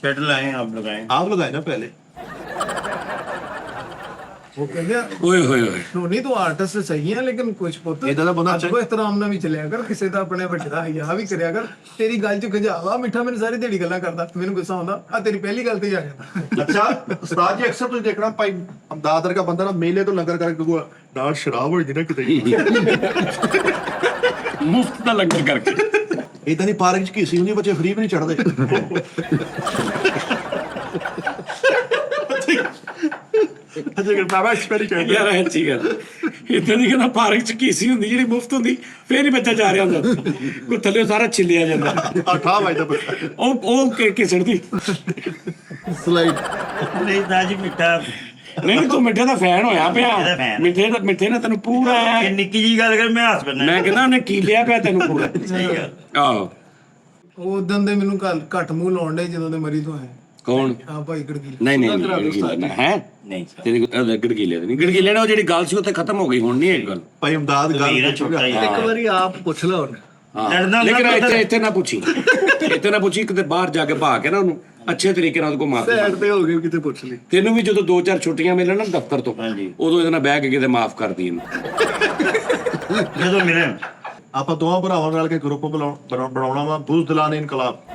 Shade लाए हैं, आप लगाए। आप लगाए ना पहले। ਉਹ ਕਹਿੰਦੇ ਆ, ਓਏ ਹੋਏ ਹੋਏ ਨਹੀਂ ਤੂੰ ਆਰਟਿਸਟ ਸਹੀ ਹੈ ਲੇਕਿਨ ਕੁਝ ਪੁੱਤ ਏਦਾਂ ਦਾ ਬੰਦਾ ਅੱਜ ਕੋ ਇhtਰਾਮ ਨਾਲ ਵੀ ਚੱਲਿਆ ਕਰ, ਕਿਸੇ ਦਾ ਆਪਣੇ ਵੱਡੇ ਦਾ ਹਿਆ ਵੀ ਕਰਿਆ ਕਰ। ਤੇਰੀ ਗੱਲ ਚ ਗਜਾਵਾ ਮਿੱਠਾ ਮੈਨੂੰ ਸਾਰੀ ਦਿਹਾੜੀ ਗੱਲਾਂ ਕਰਦਾ, ਮੈਨੂੰ ਗੁੱਸਾ ਆਉਂਦਾ ਆ ਤੇਰੀ ਪਹਿਲੀ ਗੱਲ ਤੇ ਹੀ ਆ ਜਾਂਦਾ। अच्छा उस्ताद जी अक्सर तुझे देखना भाई अमदादर का बंदा ना मेले तो लंगर करके नाल शराब हो जी ना किते ਮੁਫਤ ਦਾ ਲੰਗਰ ਕਰਕੇ इतना नहीं पार्क च घीसी हुंदी बच्चे फ्री भी नहीं चढ़दे अजय बाबा एक्सपेरी कर ਯਾਰ ਅੱਛੀ ਗੱਲ ਇਦਾਂ ਦੀ ਕਹਿੰਦਾ ਪਾਰਕ ਚ ਕੀਸੀ ਹੁੰਦੀ ਜਿਹੜੀ ਮੁਫਤ ਹੁੰਦੀ ਫੇਰ ਹੀ ਬੱਚਾ ਜਾ ਰਿਹਾ ਹੁੰਦਾ ਕੋਈ ਥੱਲੇ ਸਾਰਾ ਛਿੱਲਿਆ ਜਾਂਦਾ अठा भाई दा ਉਹ ਕਿਸੜ ਦੀ स्लाइड नहीं ताजी मिठा ਨਹੀਂ ਤੂੰ ਮਿੱਠੇ ਦਾ ਫੈਨ ਹੋਇਆ ਪਿਆ ਇਹਦਾ fan। ਮਿੱਠੇ ਨੇ ਤੈਨੂੰ ਪੂਰਾ ये निक्की जी गल कर मैं हस बनना। ਮੈਂ ਕਹਿੰਦਾ ਉਹਨੇ ਕੀ ਲਿਆ ਪਿਆ ਤੈਨੂੰ ਪੂਰਾ सही गल। ਆਹੋ ਉਹ ਉਦੋਂ ਦੇ ਮੈਨੂੰ ਘੱਟ ਮੂੰਹ ਲਾਉਣ ਡੇ ਜਦੋਂ ਦੇ ਮਰੀ ਤੋਂ ਆਏ ਕੌਣ ਆ ਭਾਈ ਗੜਗੀ। ਨਹੀਂ ਗੜਗੀਲਾ ਹੈ नहीं सर। ਤੇਰੀ ਗੜਗੀਲੇ ਨਹੀਂ ਗੜਗੀਲੇ ਨੇ ਉਹ ਜਿਹੜੀ ਗੱਲ ਸੀ ਉੱਥੇ ਖਤਮ ਹੋ ਗਈ ਹੁਣ ਨਹੀਂ ਇਹ ਗੱਲ भाई अमदाद वीर गल छोटा ही। ਇੱਕ ਵਾਰੀ ਆਪ ਪੁੱਛ ਲਾ ਉਹਨੇ। लड़ना ਲੇਕਿਨ ना ਇੱਥੇ ਨਾ ਪੁੱਛੀ ਇੱਥੇ ਨਾ ਪੁੱਛੀ ਕਿਤੇ ਬਾਹਰ ਜਾ ਕੇ ਭਾ ਕੇ ਨਾ ਉਹਨੂੰ ਅੱਛੇ ਤਰੀਕੇ ਨਾਲ ਉਹਦੇ ਕੋਲ ਮਾਰ ਦੇ ਸਾਈਡ ਤੇ ਹੋ ਗਏ ਕਿਤੇ ਪੁੱਛ ਲਈ। ਤੈਨੂੰ ਵੀ ਜਦੋਂ 2-4 ਛੁੱਟੀਆਂ ਮਿਲਣ ਨਾ ਦਫ਼ਤਰ ਤੋਂ ਹਾਂਜੀ। ਉਦੋਂ ਇਹਦੇ ਨਾਲ ਬਹਿ ਕੇ ਕਿਤੇ ਮਾਫ ਕਰਦੀ ਇਹਨੂੰ ਜਦੋਂ मिले ਆਪਾਂ ਦੋਵਾਂ ਭਰਾਵਾਂ ਨਾਲ ਕੇ ਗਰੁੱਪ ਬਣਾਉਣਾ ਵਾ ਬੁਜ਼ਦਿਲਾਨ ਇਨਕਲਾਬ।